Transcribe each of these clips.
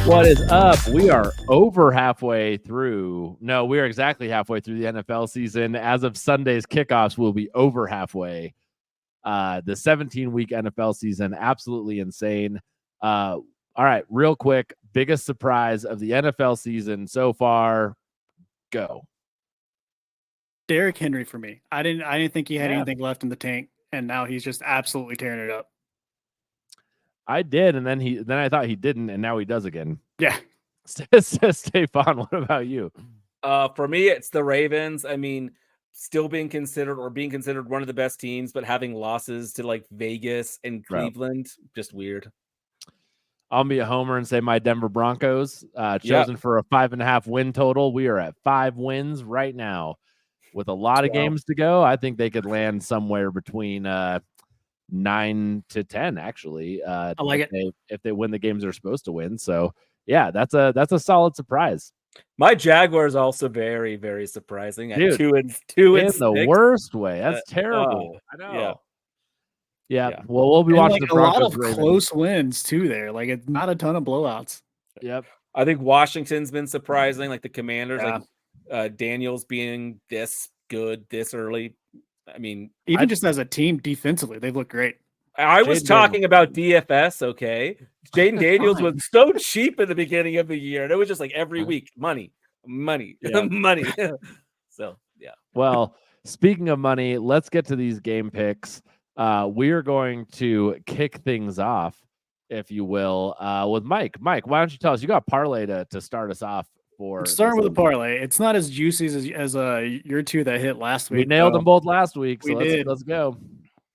What is up? We are over halfway through. No, we are exactly halfway through the NFL season. As of Sunday's kickoffs, we'll be over halfway. The 17-week NFL season, absolutely insane. All right, real quick, biggest surprise of the NFL season so far. Go. Derrick Henry for me. I didn't think he had anything left in the tank, and now he's just absolutely tearing it up. I did, and then I thought he didn't, and now he does again. Yeah. Stefan, what about you? For me, it's the Ravens. I mean, still being considered one of the best teams, but having losses to like Vegas and Cleveland, just weird. I'll be a homer and say my Denver Broncos, chosen for a 5.5 win total. We are at 5 wins right now with a lot of games to go. I think they could land somewhere between 9 to 10, actually. I like if they win the games they're supposed to win. So yeah, that's a solid surprise. My Jaguars also very, very surprising at Dude, 2-2 in the worst way. That's terrible. I know. Yeah. Well, we'll be watching the Broncos. A lot of close wins too there. Like, it's not a ton of blowouts. Yep. I think Washington's been surprising, like the Commanders, like Daniels being this good this early. I mean, even just as a team defensively, they've looked great. I was talking about DFS, okay? Jaden Daniels was so cheap in the beginning of the year, and it was just like every week, money, money. So, yeah. Well, speaking of money, let's get to these game picks. We are going to kick things off, if you will, with Mike. Mike, why don't you tell us? You got a parlay to start us off. Starting with a parlay. It's not as juicy as your two that hit last week. We nailed them both last week, so did. Let's go.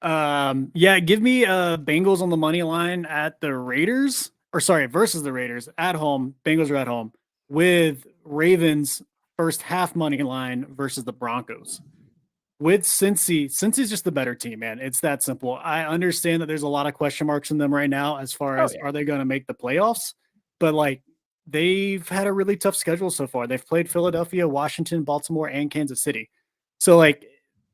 Give me Bengals on the money line at the Raiders, versus the Raiders at home. Bengals are at home with Ravens first half money line versus the Broncos. With Cincy's just the better team, man. It's that simple. I understand that there's a lot of question marks in them right now as far as are they going to make the playoffs, but like they've had a really tough schedule so far. They've played Philadelphia, Washington, Baltimore, and Kansas City. So like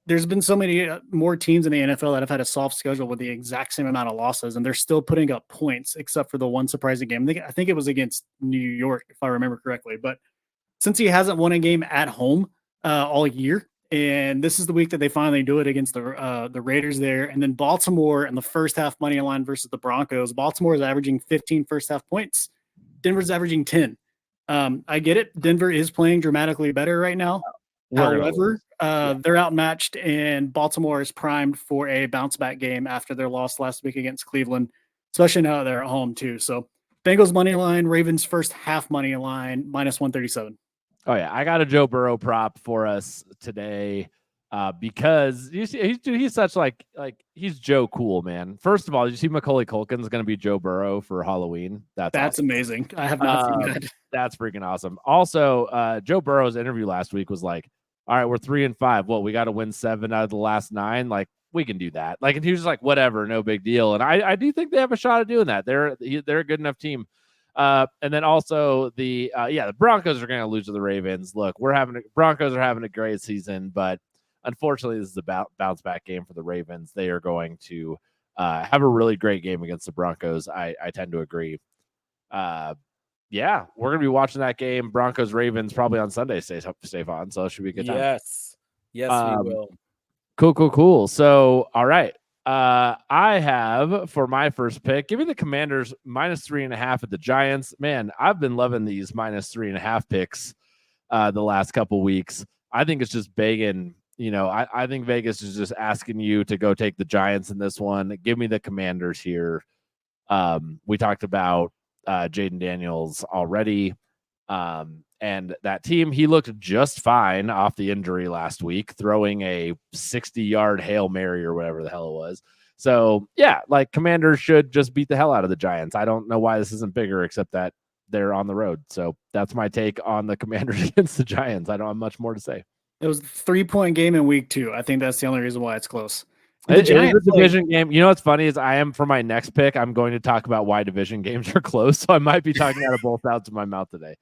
there's been so many more teams in the NFL that have had a soft schedule with the exact same amount of losses, and they're still putting up points except for the one surprising game. I think it was against New York, if I remember correctly. But since he hasn't won a game at home all year, and this is the week that they finally do it against the Raiders there, and then Baltimore in the first half money line versus the Broncos. Baltimore is averaging 15 first half points. Denver's averaging 10. I get it. Denver is playing dramatically better right now. However, they're outmatched, and Baltimore is primed for a bounce-back game after their loss last week against Cleveland, especially now that they're at home, too. So, Bengals money line, Ravens first half money line, minus 137. Oh, yeah. I got a Joe Burrow prop for us today because you see, he's such like he's Joe Cool, man. First of all, did you see Macaulay Culkin's going to be Joe Burrow for Halloween? That's awesome. Amazing. I have not seen that. That's freaking awesome. Also, Joe Burrow's interview last week was like, all right, we're 3-5. Well, we got to win 7 out of the last 9. Like, we can do that. Like, and he was like, whatever, no big deal. And I do think they have a shot of doing that. They're a good enough team. And then also the Broncos are going to lose to the Ravens. Look, Broncos are having a great season, but unfortunately, this is a bounce back game for the Ravens. They are going to have a really great game against the Broncos. I tend to agree. Yeah, we're going to be watching that game, Broncos-Ravens, probably on Sunday, Stefan, so it should be a good time. Yes, we will. Cool. So, all right. I have, for my first pick, give me the Commanders minus 3.5 at the Giants. Man, I've been loving these minus 3.5 picks the last couple weeks. I think it's just begging. I think Vegas is just asking you to go take the Giants in this one. Give me the Commanders here. We talked about Jaden Daniels already. And that team, he looked just fine off the injury last week, throwing a 60-yard Hail Mary or whatever the hell it was. So, yeah, like Commanders should just beat the hell out of the Giants. I don't know why this isn't bigger except that they're on the road. So that's my take on the Commanders against the Giants. I don't have much more to say. It was a 3-point game in week 2. I think that's the only reason why it's close. It is a division game. You know what's funny is for my next pick, I'm going to talk about why division games are close. So I might be talking out of both sides of my mouth today.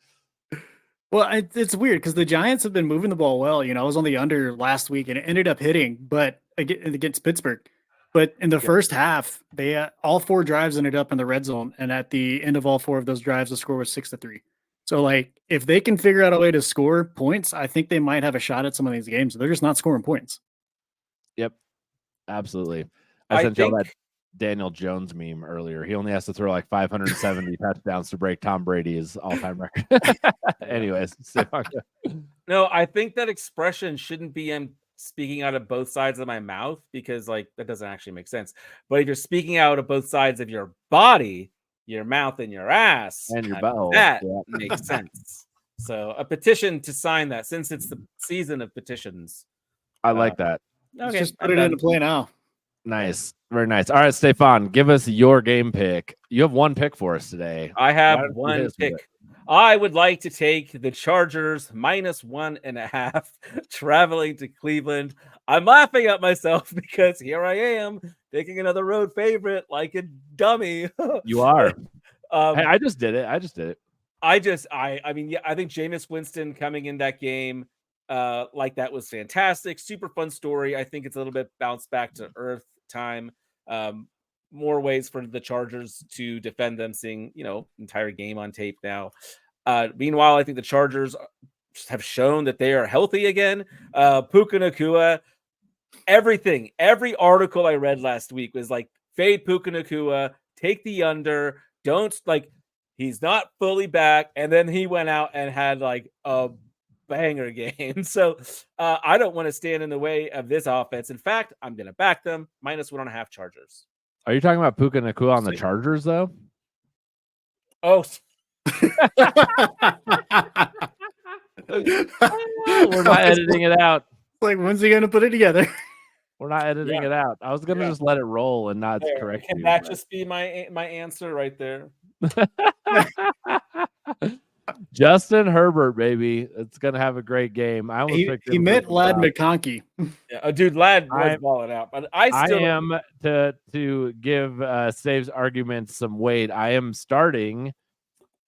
Well, it's weird because the Giants have been moving the ball well. I was on the under last week and it ended up hitting, but against Pittsburgh. But in the first half, they all 4 drives ended up in the red zone, and at the end of all 4 of those drives, the score was 6-3. So, like, if they can figure out a way to score points, I think they might have a shot at some of these games. They're just not scoring points. Yep, absolutely. I sent y'all that Daniel Jones meme earlier. He only has to throw like 570 touchdowns to break Tom Brady's all-time record. Anyways, no, I think that expression shouldn't be speaking out of both sides of my mouth, because like that doesn't actually make sense. But if you're speaking out of both sides of your body, your mouth and your ass, and your butthole, that makes sense. So a petition to sign that, since it's the season of petitions. I like that. Okay, just put it into play now. Nice. Very nice. All right, Stefan, give us your game pick. You have one pick for us today. I have one pick. I would like to take the Chargers -1.5 traveling to Cleveland. I'm laughing at myself because here I am taking another road favorite like a dummy. You are. Hey, I just did it. I mean, yeah, I think Jameis Winston coming in that game like that was fantastic. Super fun story. I think it's a little bit bounced back to earth time. More ways for the Chargers to defend them, seeing, entire game on tape now. Meanwhile, I think the Chargers have shown that they are healthy again. Puka Nacua, every article I read last week was like, fade Puka Nacua, take the under, don't, like, he's not fully back. And then he went out and had like a banger game. So I don't want to stand in the way of this offense. In fact, I'm going to back them -1.5 Chargers. Are you talking about Puka Nacua on the Chargers, though? Oh, we're not editing it out. Like, when's he going to put it together? We're not editing it out. I was going to just let it roll and not correct you. Can that just be my answer right there? Justin Herbert, baby. It's going to have a great game. I almost picked he met Ladd McConkey. Yeah, dude, Ladd was balling out. But I am, to give Steve's argument some weight, I am starting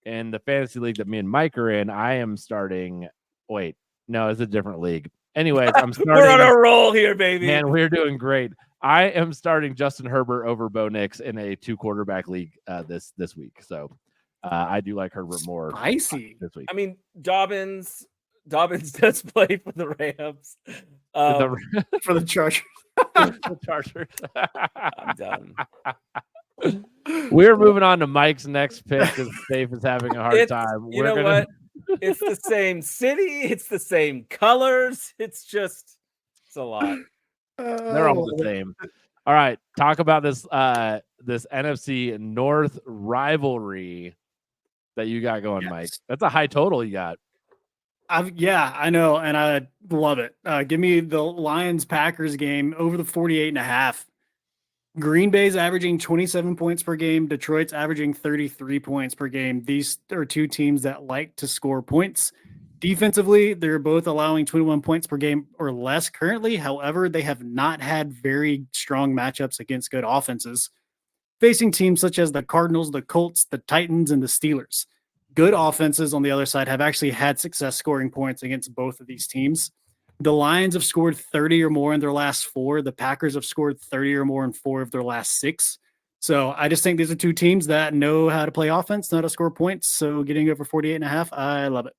in the fantasy league that me and Mike are in. I am starting. Wait, no, it's a different league. Anyways, I'm starting. We're on a roll here, baby. Man, we're doing great. I am starting Justin Herbert over Bo Nix in a 2-quarterback league this week. So I do like Herbert more. Spicy this week. I mean, Dobbins does play for the Rams. For the Chargers. The Chargers. I'm done. We're moving on to Mike's next pick because Steve is having a hard time. You know what? It's the same city. It's the same colors. It's a lot. They're all the same. All right. Talk about this NFC North rivalry that you got going, Mike. That's a high total you got. Yeah, I know, and I love it. Give me the Lions-Packers game over the 48.5. Green Bay's averaging 27 points per game. Detroit's averaging 33 points per game. These are two teams that like to score points. Defensively, they're both allowing 21 points per game or less currently. However, they have not had very strong matchups against good offenses, facing teams such as the Cardinals, the Colts, the Titans, and the Steelers. Good offenses on the other side have actually had success scoring points against both of these teams. The Lions have scored 30 or more in their last 4. The Packers have scored 30 or more in 4 of their last 6. So I just think these are two teams that know how to play offense, know how to score points. So getting over 48.5, I love it.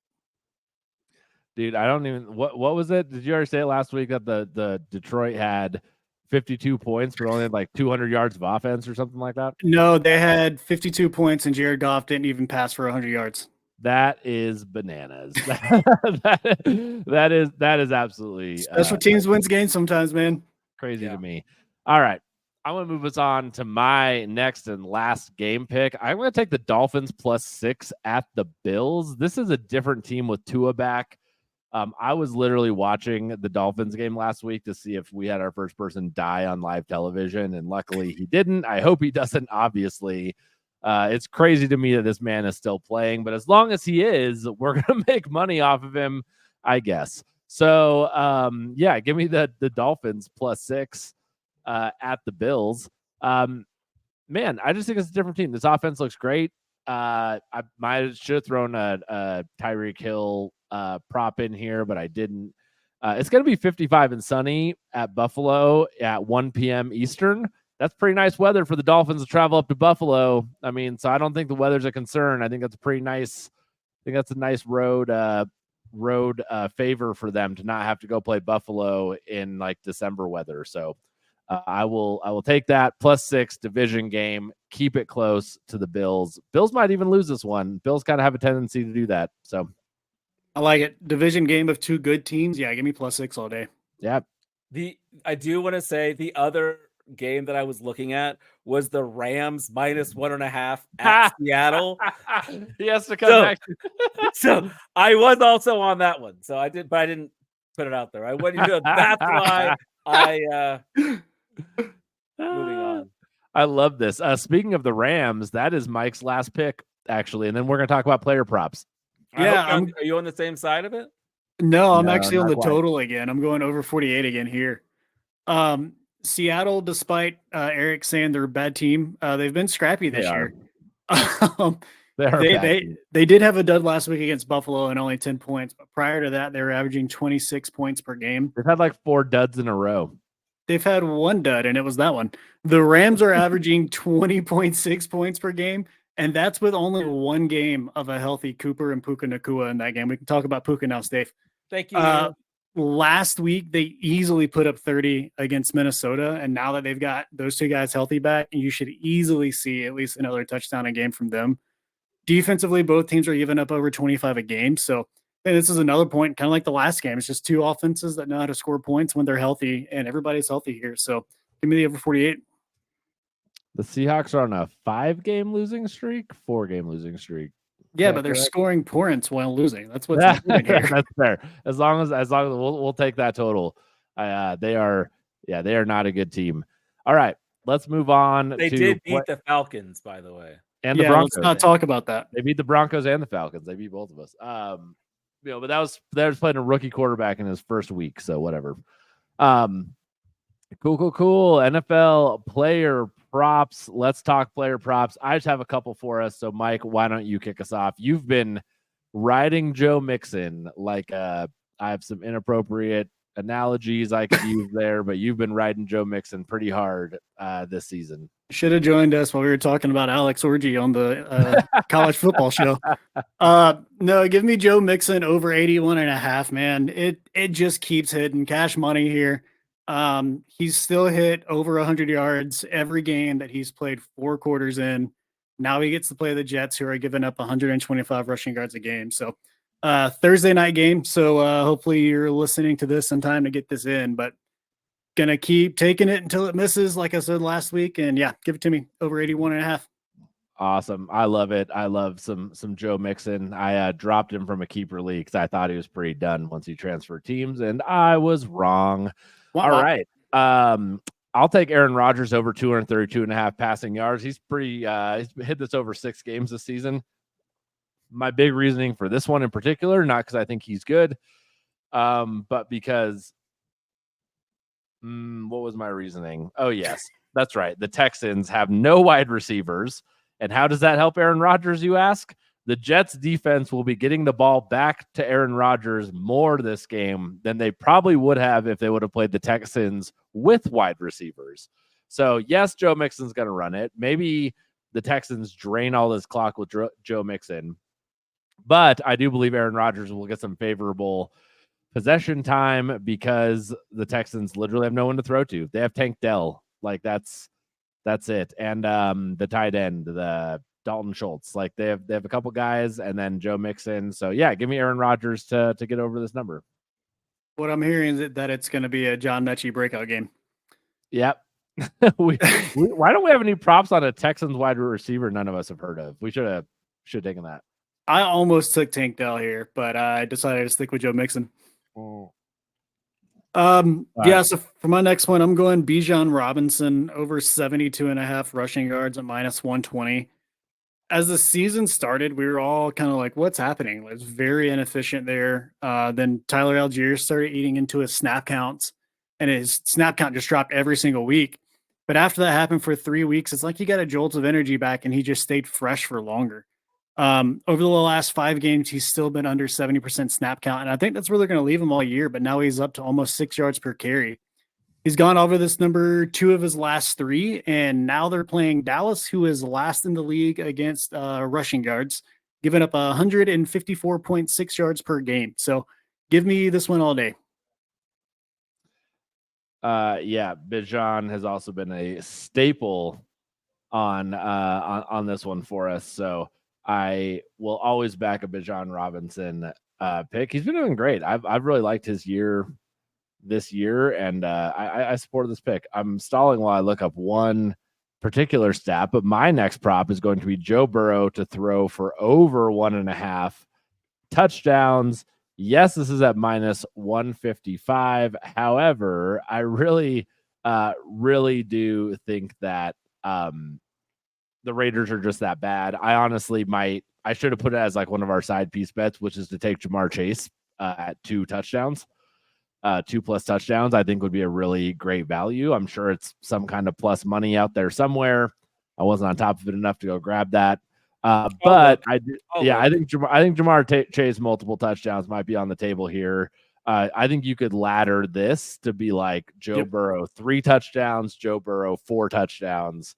Dude, I don't even what was it? Did you already say it last week that the Detroit had 52 points but only had like 200 yards of offense or something like that? No, they had 52 points and Jared Goff didn't even pass for 100 yards. That is bananas. that is absolutely special teams wins games sometimes, man. Crazy to me. All right. I'm going to move us on to my next and last game pick. I'm going to take the Dolphins +6 at the Bills. This is a different team with Tua back. I was literally watching the Dolphins game last week to see if we had our first person die on live television, and luckily he didn't. I hope he doesn't, obviously. It's crazy to me that this man is still playing, but as long as he is, we're going to make money off of him, I guess. So, give me the Dolphins +6 at the Bills. Man, I just think it's a different team. This offense looks great. I might should have thrown a Tyreek Hill prop in here, but I didn't. It's going to be 55 and sunny at Buffalo at 1 p.m. Eastern. that's pretty nice weather for the Dolphins to travel up to Buffalo. I mean, so I don't think the weather's a concern. I think that's pretty nice. I think that's a nice road favor for them to not have to go play Buffalo in like December weather. So I will take that +6 division game. Keep it close to the Bills. Bills might even lose this one. Bills kind of have a tendency to do that. So I like it. Division game of two good teams. Yeah, give me +6 all day. yeah. I do want to say the other game that I was looking at was the Rams -1.5 at Seattle. He has to come back. So I was also on that one. So I didn't put it out there. I went into that's why I moving on. I love this. Speaking of the Rams, that is Mike's last pick, actually, and then we're gonna talk about player props. Yeah, are you on the same side of it? No, I'm No, actually on not the quite. total again. I'm going over 48 again here. Seattle, despite Eric saying they're a bad team, they've been scrappy this year. They did have a dud last week against Buffalo and only 10 points, but prior to that, they were averaging 26 points per game. They've had like 4 duds in a row. They've had one dud, and it was that one. The Rams are averaging 20.6 points per game, and that's with only one game of a healthy Cooper and Puka Nacua in that game. We can talk about Puka now, Stef. Thank you. Last week, they easily put up 30 against Minnesota, and now that they've got those two guys healthy back, you should easily see at least another touchdown a game from them. Defensively, both teams are giving up over 25 a game, so this is another point, kind of like the last game. It's just two offenses that know how to score points when they're healthy, and everybody's healthy here. So give me the over 48. The Seahawks are on a 5-game losing streak, 4-game losing streak. Yeah, but they're scoring points while losing. That's what's important here. That's fair. As long as we'll take that total. They are not a good team. All right, let's move on. They did beat the Falcons, by the way, and the Broncos. Let's not talk about that. They beat the Broncos and the Falcons. They beat both of us. But that was playing a rookie quarterback in his first week, so whatever. Cool. NFL player props. Let's talk player props. I just have a couple for us. So, Mike, why don't you kick us off? You've been riding Joe Mixon like I have some inappropriate analogies I could use there, but you've been riding Joe Mixon pretty hard this season. Should have joined us while we were talking about Alex Orgy on the college football show. No, give me Joe Mixon over 81.5, man. It just keeps hitting cash money here. He's still hit over 100 yards every game that he's played 4 quarters in. Now he gets to play the Jets, who are giving up 125 rushing yards a game. So Thursday night game. So hopefully you're listening to this in time to get this in, but gonna keep taking it until it misses, like I said last week. And yeah, give it to me over 81.5. Awesome. I love it. I love some Joe Mixon. I dropped him from a keeper league because I thought he was pretty done once he transferred teams, and I was wrong. All right. I'll take Aaron Rodgers over 232.5 passing yards. He's pretty he's hit this over 6 games this season. My big reasoning for this one in particular, not because I think he's good, but because what was my reasoning? Oh, yes, that's right. The Texans have no wide receivers. And how does that help Aaron Rodgers, you ask? The Jets defense will be getting the ball back to Aaron Rodgers more this game than they probably would have if they would have played the Texans with wide receivers. So, yes, Joe Mixon's going to run it. Maybe the Texans drain all this clock with Joe Mixon. But I do believe Aaron Rodgers will get some favorable possession time because the Texans literally have no one to throw to. They have Tank Dell. Like, that's it. And the tight end, the Dalton Schultz. Like, they have a couple guys and then Joe Mixon. So, yeah, give me Aaron Rodgers to get over this number. What I'm hearing is that it's going to be a John Mechie breakout game. Yep. Why don't we have any props on a Texans wide receiver none of us have heard of? We should have taken that. I almost took Tank Dell here, but I decided to stick with Joe Mixon. Oh. So for my next one, I'm going Bijan Robinson over 72.5 rushing yards at -120. As the season started, we were all kind of like, what's happening? It was very inefficient there. Then Tyler Algier started eating into his snap counts, and his snap count just dropped every single week. But after that happened for 3 weeks, it's like he got a jolt of energy back, and he just stayed fresh for longer. Over the last 5 games, he's still been under 70% snap count. And I think that's where they're going to leave him all year, but now he's up to almost 6 yards per carry. He's gone over this number 2 of his last 3, and now they're playing Dallas, who is last in the league against rushing yards, giving up 154.6 yards per game. So give me this one all day. Yeah, Bijan has also been a staple on this one for us. So I will always back a Bijan Robinson pick. He's been doing great. I've really liked his year this year, and I support this pick. I'm stalling while I look up one particular stat, but my next prop is going to be Joe Burrow to throw for over 1.5 touchdowns. Yes, this is at minus 155. However, I really do think that the Raiders are just that bad. I honestly I should have put it as like one of our side piece bets, which is to take Jamar Chase at 2 touchdowns. 2+ touchdowns, I think would be a really great value. I'm sure it's some kind of plus money out there somewhere. I wasn't on top of it enough to go grab that. But I think Jamar Chase multiple touchdowns might be on the table here. I think you could ladder this to be like Joe Burrow 3 touchdowns, Joe Burrow 4 touchdowns,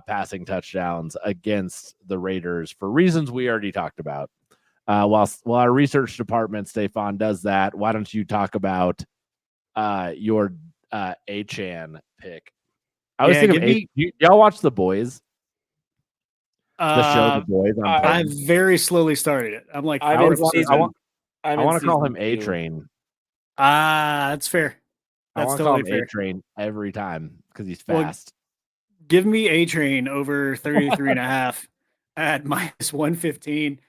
passing touchdowns against the Raiders for reasons we already talked about. While our research department, Stefan, does that, why don't you talk about your Achane pick? I was thinking, y'all watch The Boys? The show The Boys. I very slowly started it. I'm like, I want to call him A-Train. That's fair. I want to call him A-Train every time because he's fast. Well, give me A-Train over 33.5 at minus 115.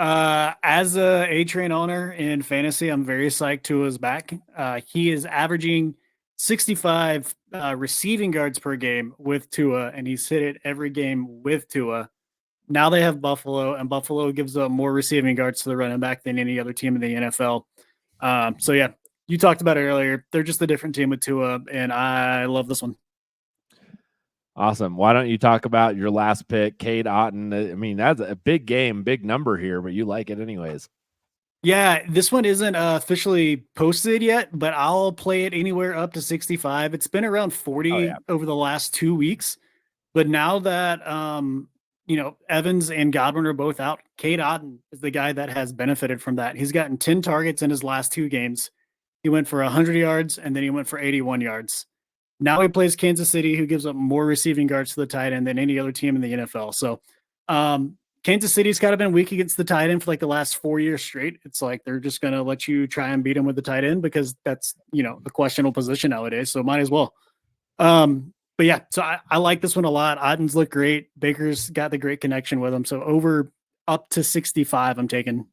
As a A-Train owner in fantasy, I'm very psyched Tua's back. He is averaging 65 receiving yards per game with Tua, and he's hit it every game with Tua. Now they have Buffalo, and Buffalo gives up more receiving yards to the running back than any other team in the NFL. So yeah, you talked about it earlier. They're just a different team with Tua, and I love this one. Awesome. Why don't you talk about your last pick, Cade Otton? I mean, that's a big game, big number here, but you like it anyways. Yeah, this one isn't officially posted yet, but I'll play it anywhere up to 65. It's been around 40 over the last 2 weeks, but now that Evans and Godwin are both out, Cade Otton is the guy that has benefited from that. He's gotten 10 targets in his last 2 games. He went for 100 yards, and then he went for 81 yards. Now he plays Kansas City, who gives up more receiving yards to the tight end than any other team in the NFL. So Kansas City's kind of been weak against the tight end for like the last 4 years straight. It's like they're just going to let you try and beat him with the tight end because that's, a questionable position nowadays. So might as well. But yeah, so I like this one a lot. Otton's look great. Baker's got the great connection with him. So over up to 65, I'm taking.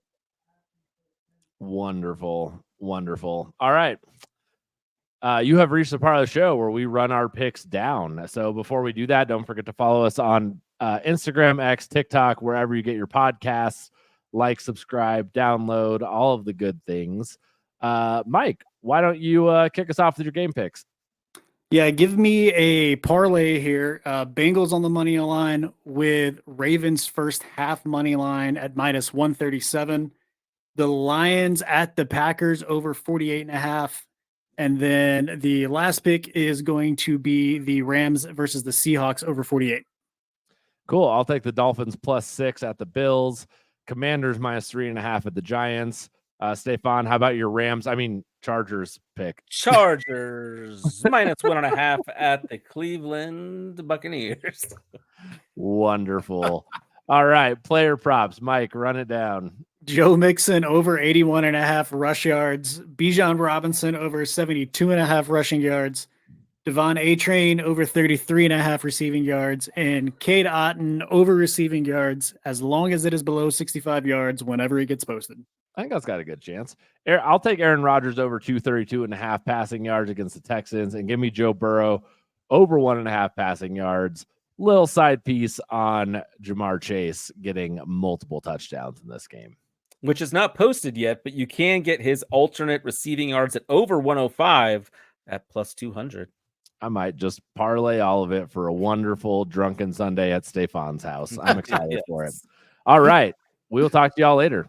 Wonderful. Wonderful. All right. You have reached the part of the show where we run our picks down. So before we do that, don't forget to follow us on Instagram, X, TikTok, wherever you get your podcasts. Like, subscribe, download, all of the good things. Mike, why don't you kick us off with your game picks? Yeah, give me a parlay here. Bengals on the money line with Ravens first half money line at minus 137. The Lions at the Packers over 48.5. And then the last pick is going to be the Rams versus the Seahawks over 48. Cool. I'll take the Dolphins +6 at the Bills. Commanders minus 3.5 at the Giants. Stefan, how about your Chargers pick? Chargers minus 1.5 at the Cleveland Buccaneers. Wonderful. All right. Player props. Mike, run it down. Joe Mixon over 81.5 rush yards. Bijan Robinson over 72.5 rushing yards. Devon A-Train over 33.5 receiving yards. And Cade Otton over receiving yards as long as it is below 65 yards whenever it gets posted. I think that's got a good chance. I'll take Aaron Rodgers over 232.5 passing yards against the Texans, and give me Joe Burrow over 1.5 passing yards. Little side piece on Jamar Chase getting multiple touchdowns in this game, which is not posted yet, but you can get his alternate receiving yards at over 105 at +200. I might just parlay all of it for a wonderful drunken Sunday at Stefan's house. I'm excited for it. All right. We will talk to y'all later.